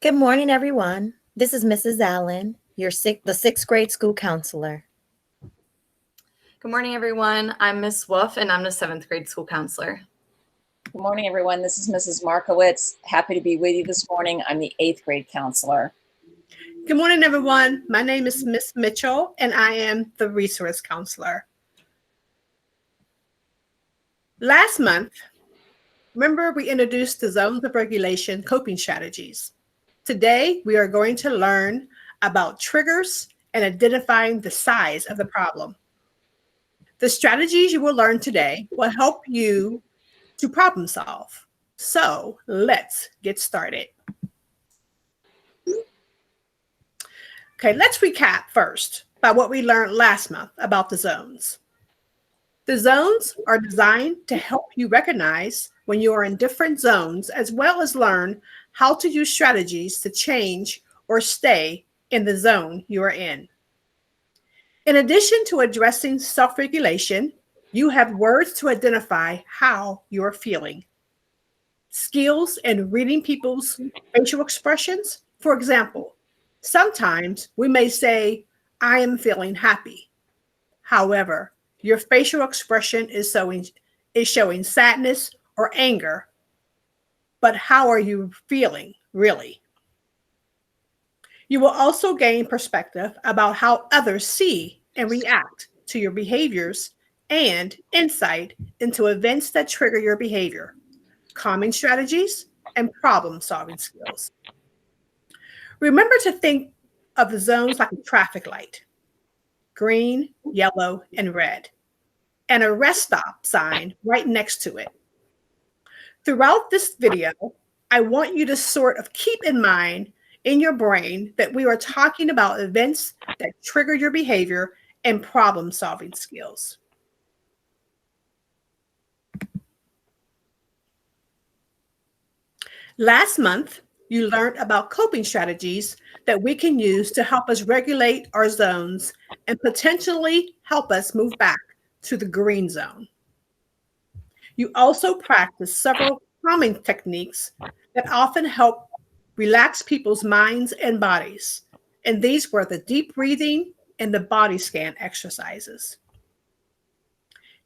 Good morning, everyone. This is Mrs. Allen, the sixth grade school counselor. Good morning, everyone. I'm Miss Wolf, and I'm the seventh grade school counselor. Good morning, everyone. This is Mrs. Markowitz. Happy to be with you this morning. I'm the eighth grade counselor. Good morning, everyone. My name is Miss Mitchell, and I am the resource counselor. Last month, remember we introduced the zones of regulation coping strategies. Today, we are going to learn about triggers and identifying the size of the problem. The strategies you will learn today will help you to problem solve. So let's get started. Okay, let's recap first by what we learned last month about the zones. The zones are designed to help you recognize when you are in different zones, as well as learn how to use strategies to change or stay in the zone you are in. In addition to addressing self-regulation, you have words to identify how you are feeling. Skills in reading people's facial expressions. For example, sometimes we may say, I am feeling happy. However, your facial expression is showing sadness or anger. But how are you feeling, really? You will also gain perspective about how others see and react to your behaviors and insight into events that trigger your behavior, calming strategies, and problem-solving skills. Remember to think of the zones like a traffic light: green, yellow, and red, and a rest stop sign right next to it. Throughout this video, I want you to sort of keep in mind in your brain that we are talking about events that trigger your behavior and problem-solving skills. Last month, you learned about coping strategies that we can use to help us regulate our zones and potentially help us move back to the green zone. You also practiced several calming techniques that often help relax people's minds and bodies. And these were the deep breathing and the body scan exercises.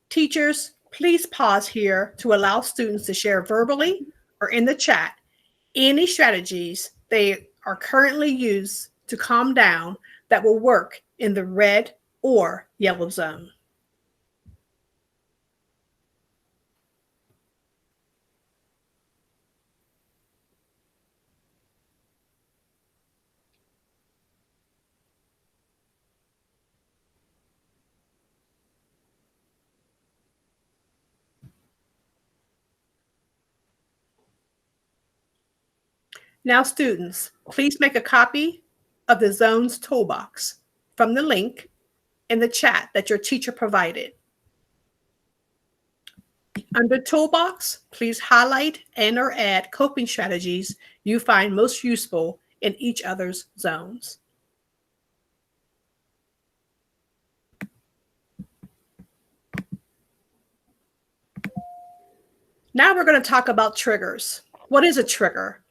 Teachers, please pause here to allow students to share verbally or in the chat any strategies they are currently used to calm down that will work in the red or yellow zone. Now, students, please make a copy of the Zones Toolbox from the link in the chat that your teacher provided. Under Toolbox, please highlight and or add coping strategies you find most useful in each other's zones. Now we're going to talk about triggers. What is a trigger?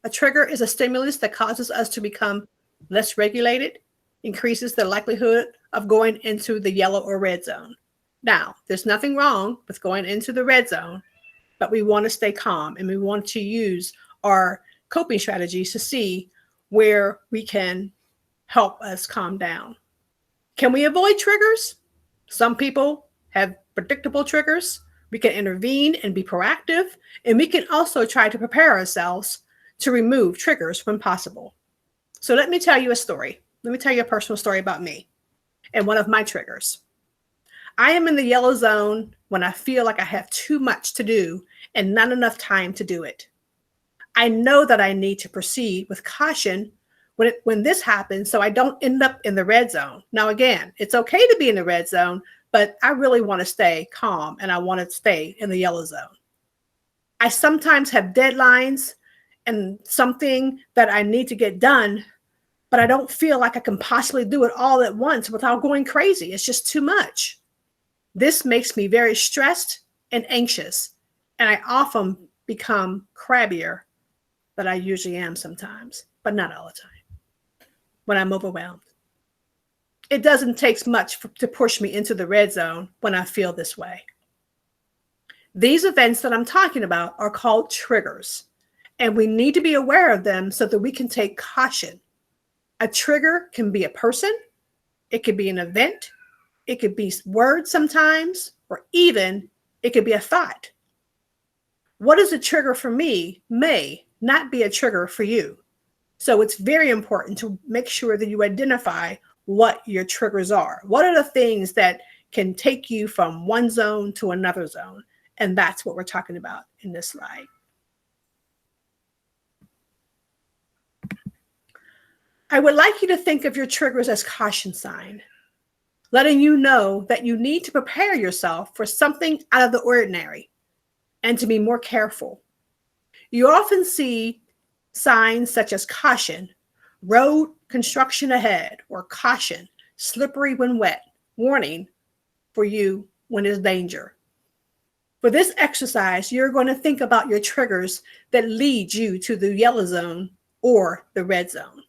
A trigger is a stimulus that causes us to become less regulated, increases the likelihood of going into the yellow or red zone. Now, there's nothing wrong with going into the red zone, but we want to stay calm and we want to use our coping strategies to see where we can help us calm down. Can we avoid triggers? Some people have predictable triggers. We can intervene and be proactive, and we can also try to prepare ourselves to remove triggers when possible. So let me tell you a story. Let me tell you a personal story about me and one of my triggers. I am in the yellow zone when I feel like I have too much to do and not enough time to do it. I know that I need to proceed with caution when this happens so I don't end up in the red zone. Now, again, it's okay to be in the red zone, but I really want to stay calm and I want to stay in the yellow zone. I sometimes have deadlines and something that I need to get done, but I don't feel like I can possibly do it all at once without going crazy. It's just too much. This makes me very stressed and anxious, and I often become crabbier than I usually am sometimes, but not all the time, when I'm overwhelmed. It doesn't take much to push me into the red zone when I feel this way. These events that I'm talking about are called triggers, and we need to be aware of them so that we can take caution. A trigger can be a person, it could be an event, it could be words sometimes, or even it could be a thought. What is a trigger for me may not be a trigger for you. So it's very important to make sure that you identify what your triggers are. What are the things that can take you from one zone to another zone? And that's what we're talking about in this slide. I would like you to think of your triggers as caution sign, letting you know that you need to prepare yourself for something out of the ordinary and to be more careful. You often see signs such as caution, road construction ahead, or caution, slippery when wet, warning for you when there's danger. For this exercise, you're going to think about your triggers that lead you to the yellow zone or the red zone.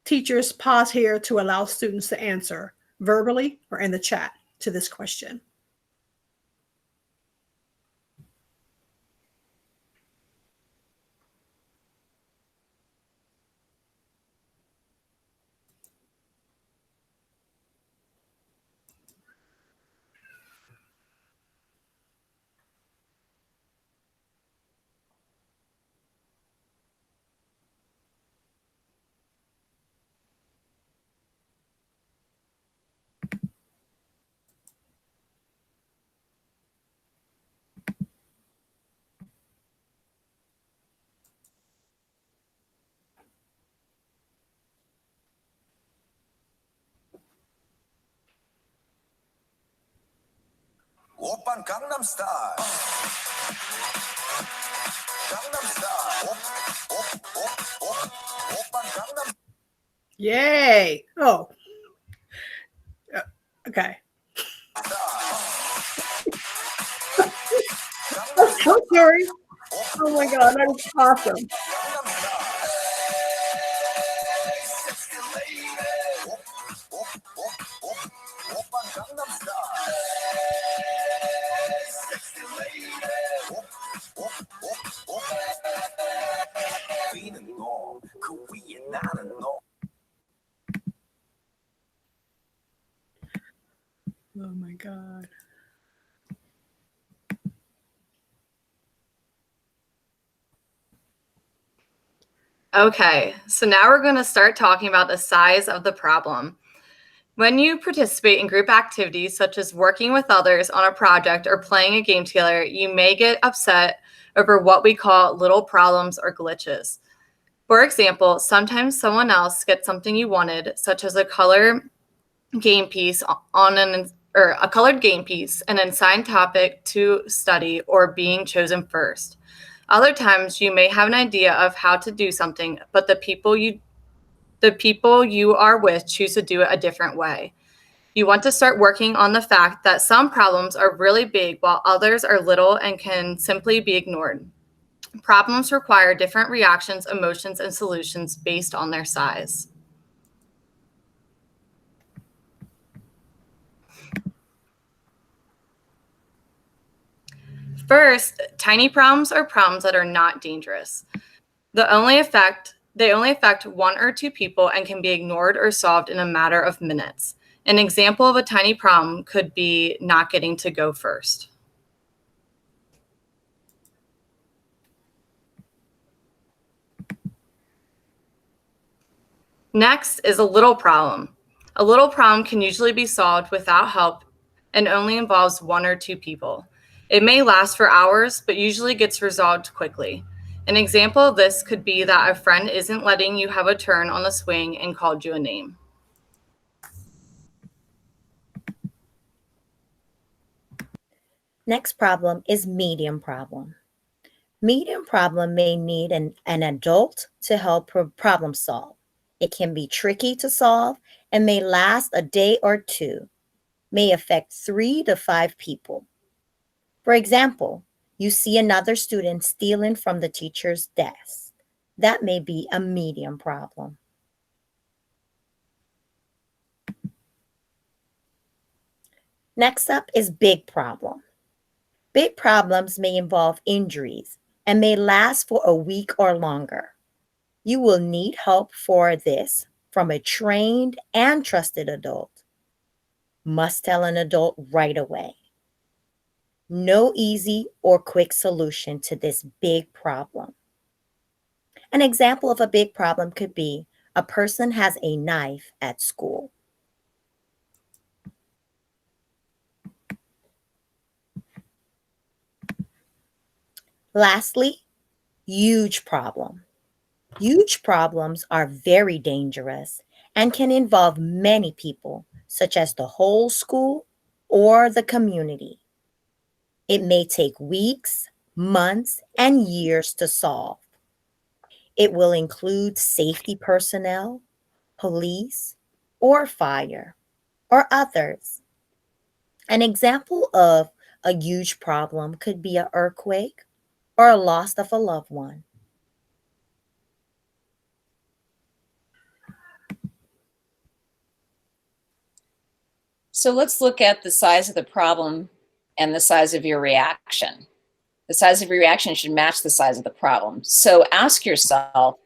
Teachers, pause here to allow students to answer verbally or in the chat to this question. Oppan Gangnam Style. Gangnam Style. Oppan Gangnam. Yay. Oh. Okay. I'm so sorry. Oh my God, that was awesome. Oh my God. Okay, so now we're going to start talking about the size of the problem. When you participate in group activities such as working with others on a project or playing a game together, you may get upset over what we call little problems or glitches. For example, sometimes someone else gets something you wanted, such as a color game piece a colored game piece, an assigned topic to study, or being chosen first. Other times you may have an idea of how to do something, but the people you are with choose to do it a different way. You want to start working on the fact that some problems are really big while others are little and can simply be ignored. Problems require different reactions, emotions, and solutions based on their size. First, tiny problems are problems that are not dangerous. They only affect one or two people and can be ignored or solved in a matter of minutes. An example of a tiny problem could be not getting to go first. Next is a little problem. A little problem can usually be solved without help and only involves one or two people. It may last for hours, but usually gets resolved quickly. An example of this could be that a friend isn't letting you have a turn on the swing and called you a name. Next problem is medium problem. Medium problem may need an adult to help problem solve. It can be tricky to solve and may last a day or two. may affect 3 to 5 people. For example, you see another student stealing from the teacher's desk. That may be a medium problem. Next up is big problem. Big problems may involve injuries and may last for a week or longer. You will need help for this from a trained and trusted adult. Must tell an adult right away. No easy or quick solution to this big problem. An example of a big problem could be a person has a knife at school. Lastly, huge problem. Huge problems are very dangerous and can involve many people, such as the whole school or the community. It may take weeks, months, and years to solve. It will include safety personnel, police, or fire, or others. An example of a huge problem could be an earthquake or a loss of a loved one. So let's look at the size of the problem and the size of your reaction. The size of your reaction should match the size of the problem. So ask yourself,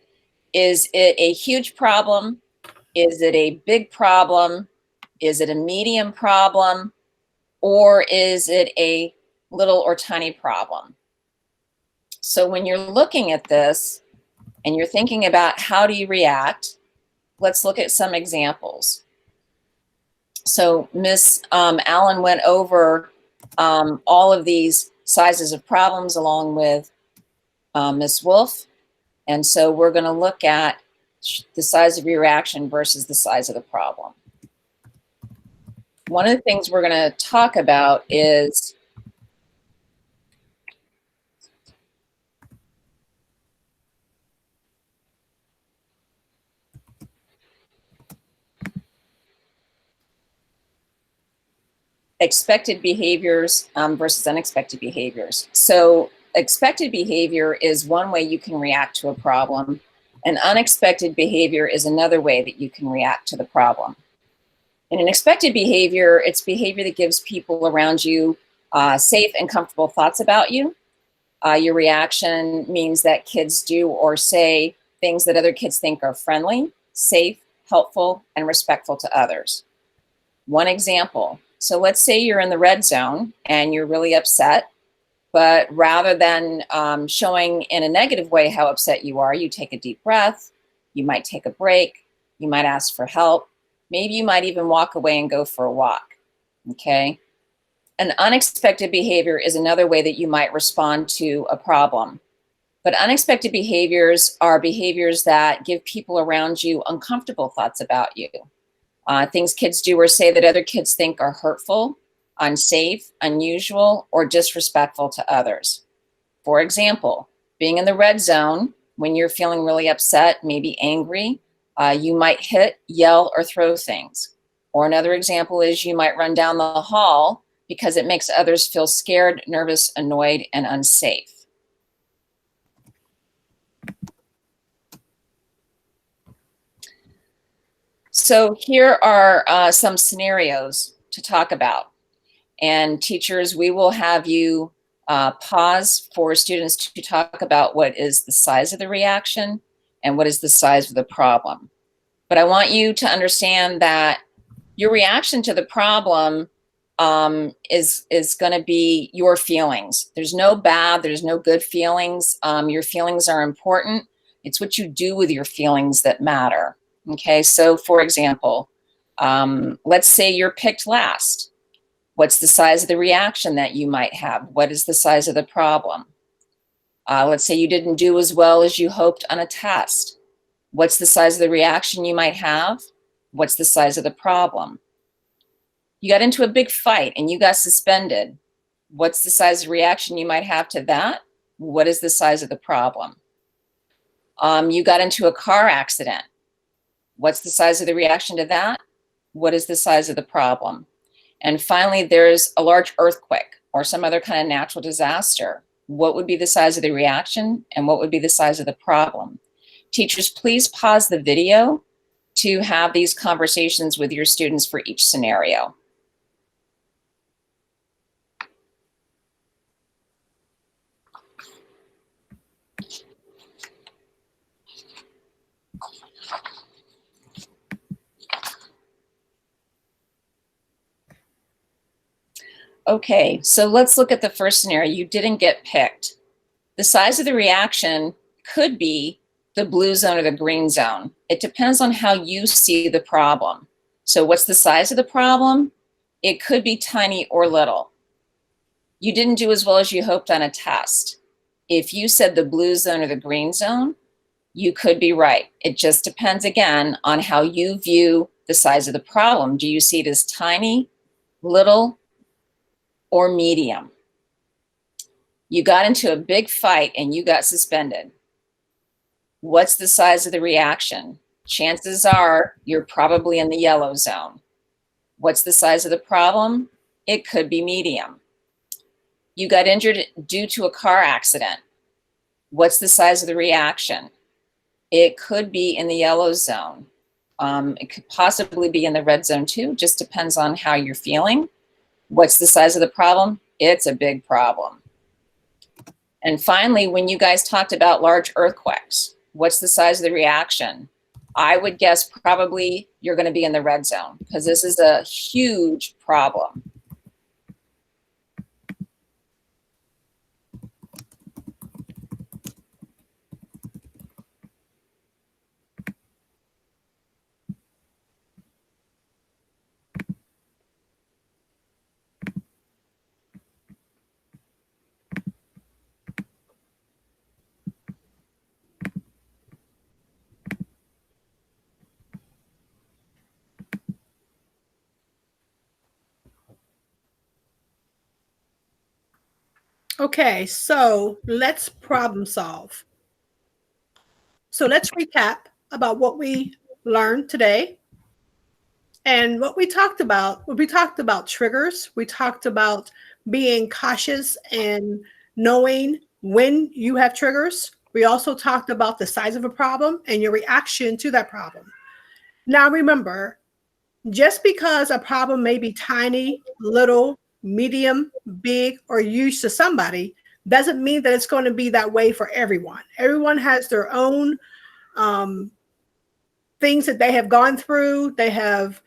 is it a huge problem? Is it a big problem? Is it a medium problem? Or is it a little or tiny problem? So when you're looking at this and you're thinking about how do you react, let's look at some examples. So Miss Allen went over all of these sizes of problems along with Miss Wolf. And so we're going to look at the size of your reaction versus the size of the problem. One of the things we're going to talk about is expected behaviors versus unexpected behaviors. So expected behavior is one way you can react to a problem, and unexpected behavior is another way that you can react to the problem. In an expected behavior, it's behavior that gives people around you safe and comfortable thoughts about you. Your reaction means that kids do or say things that other kids think are friendly, safe, helpful, and respectful to others. One example. So let's say you're in the red zone and you're really upset, but rather than showing in a negative way how upset you are, you take a deep breath, you might take a break, you might ask for help, maybe you might even walk away and go for a walk, okay? An unexpected behavior is another way that you might respond to a problem. But unexpected behaviors are behaviors that give people around you uncomfortable thoughts about you. Things kids do or say that other kids think are hurtful, unsafe, unusual, or disrespectful to others. For example, being in the red zone when you're feeling really upset, maybe angry, you might hit, yell, or throw things. Or another example is you might run down the hall because it makes others feel scared, nervous, annoyed, and unsafe. So here are some scenarios to talk about. And teachers, we will have you pause for students to talk about what is the size of the reaction and what is the size of the problem. But I want you to understand that your reaction to the problem is going to be your feelings. There's no bad, there's no good feelings. Your feelings are important. It's what you do with your feelings that matter. Okay, so for example, let's say you're picked last. What's the size of the reaction that you might have? What is the size of the problem? Let's say you didn't do as well as you hoped on a test. What's the size of the reaction you might have? What's the size of the problem? You got into a big fight and you got suspended. What's the size of reaction you might have to that? What is the size of the problem? You got into a car accident. What's the size of the reaction to that? What is the size of the problem? And finally, there's a large earthquake or some other kind of natural disaster. What would be the size of the reaction and what would be the size of the problem? Teachers, please pause the video to have these conversations with your students for each scenario. Okay, so let's look at the first scenario. You didn't get picked. The size of the reaction could be the blue zone or the green zone. It depends on how you see the problem. So what's the size of the problem? It could be tiny or little. You didn't do as well as you hoped on a test. If you said the blue zone or the green zone, you could be right. It just depends, again, on how you view the size of the problem. Do you see it as tiny, little, or medium? You got into a big fight and you got suspended. What's the size of the reaction? Chances are you're probably in the yellow zone. What's the size of the problem? It could be medium. You got injured due to a car accident. What's the size of the reaction? It could be in the yellow zone. It could possibly be in the red zone too. Just depends on how you're feeling. What's the size of the problem? It's a big problem. And finally, when you guys talked about large earthquakes, what's the size of the reaction? I would guess probably you're going to be in the red zone because this is a huge problem. Okay, so let's problem solve. So let's recap about what we learned today. And what we talked about triggers. We talked about being cautious and knowing when you have triggers. We also talked about the size of a problem and your reaction to that problem. Now remember, just because a problem may be tiny, little, medium, big, or huge to somebody doesn't mean that it's going to be that way for everyone. Everyone has their own things that they have gone through. They have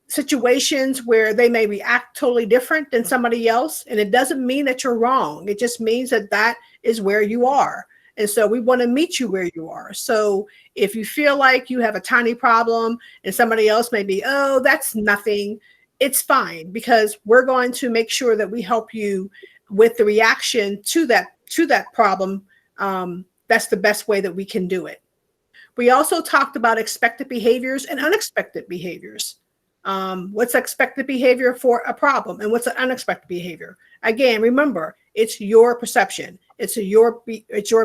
situations where they may react totally different than somebody else. And it doesn't mean that you're wrong. It just means that that is where you are. And so we want to meet you where you are. So if you feel like you have a tiny problem and somebody else may be, oh, that's nothing, it's fine, because we're going to make sure that we help you with the reaction to that problem. That's the best way that we can do it. We also talked about expected behaviors and unexpected behaviors. What's expected behavior for a problem and what's an unexpected behavior? Again, remember, it's your perception. It's your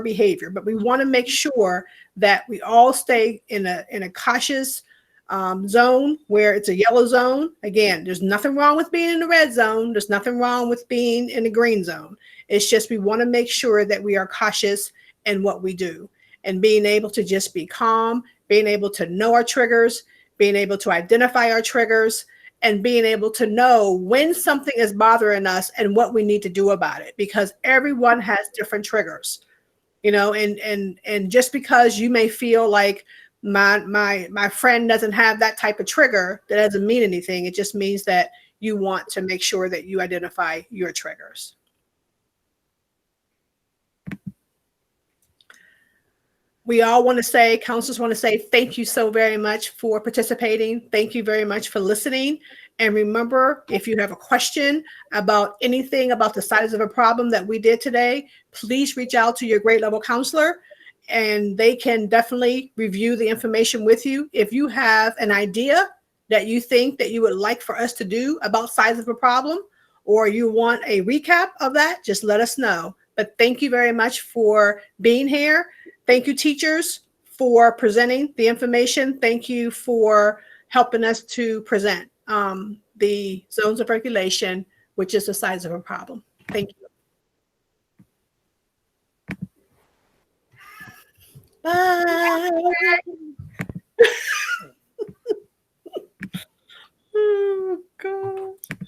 behavior, but we want to make sure that we all stay in a cautious zone where it's a yellow zone. Again, there's nothing wrong with being in the red zone. There's nothing wrong with being in the green zone. It's just we want to make sure that we are cautious in what we do and being able to just be calm, being able to know our triggers, being able to identify our triggers, and being able to know when something is bothering us and what we need to do about it, because everyone has different triggers, you know, and just because you may feel like my friend doesn't have that type of trigger, that doesn't mean anything. It just means that you want to make sure that you identify your triggers. We all want to say, counselors want to say, thank you so very much for participating. Thank you very much for listening. And remember, if you have a question about anything about the size of a problem that we did today, please reach out to your grade level counselor and they can definitely review the information with you. If you have an idea that you think that you would like for us to do about size of a problem, or you want a recap of that, just let us know. But thank you very much for being here. Thank you, teachers, for presenting the information. Thank you for helping us to present. the zones of regulation, which is the size of a problem. Thank you. Bye.